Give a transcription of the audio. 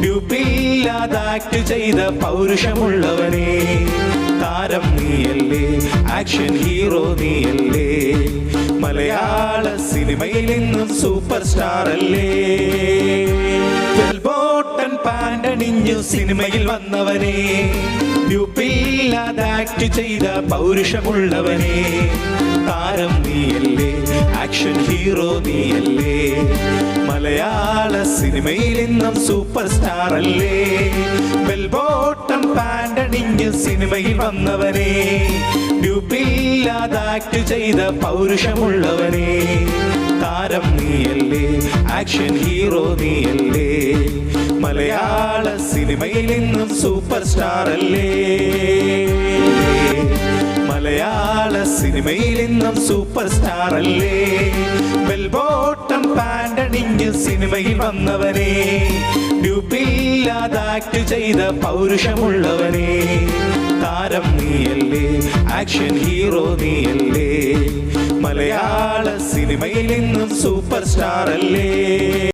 ഡ്യൂപ്പില്ലാതെ act ചെയ്ത പൗരുഷമുള്ളവനെ. താരം നീയല്ലേ, ആക്ഷൻ ഹീറോ നീയല്ലേ, മലയാള സിനിമയിൽ ഇന്നും സൂപ്പർ സ്റ്റാർ അല്ലേ. ബോട്ടൻ പാൻഡണിഞ്ഞു സിനിമയിൽ വന്നവനെ, ഡ്യൂപ്പില്ലാതെ ആക്ട് ചെയ്ത പൗരുഷമുള്ളവനെ. താരം നീയല്ലേ, ആക്ഷൻ ഹീറോ നീയല്ലേ, മലയാള സിനിമയിൽ ഇന്നും സൂപ്പർ സ്റ്റാർ അല്ലേ. ബോട്ടം പാൻഡണിഞ്ഞ് സിനിമയിൽ വന്നവനെ, ഡ്യൂപ്പില്ലാതെ ആക്ട് ചെയ്ത പൗരുഷമുള്ളവനെ. താരം നീയല്ലേ, ആക്ഷൻ ഹീറോ നീയല്ലേ, മലയാള സിനിമയിൽ ഇന്നും സൂപ്പർ സ്റ്റാർ അല്ലേ. മലയാള സിനിമയിൽ ഇന്നും സൂപ്പർ സ്റ്റാർ അല്ലേ. ബോട്ടം പാൻഡണിഞ്ഞ് സിനിമയിൽ വന്നവനെ, ഡ്യൂപ്പില്ലാതെ ആക്ട് ചെയ്ത പൗരുഷമുള്ളവനെ. താരം നീയല്ലേ, ആക്ഷൻ ഹീറോ നീയല്ലേ, മലയാള സിനിമയിൽ ഇന്നും സൂപ്പർ സ്റ്റാർ അല്ലേ.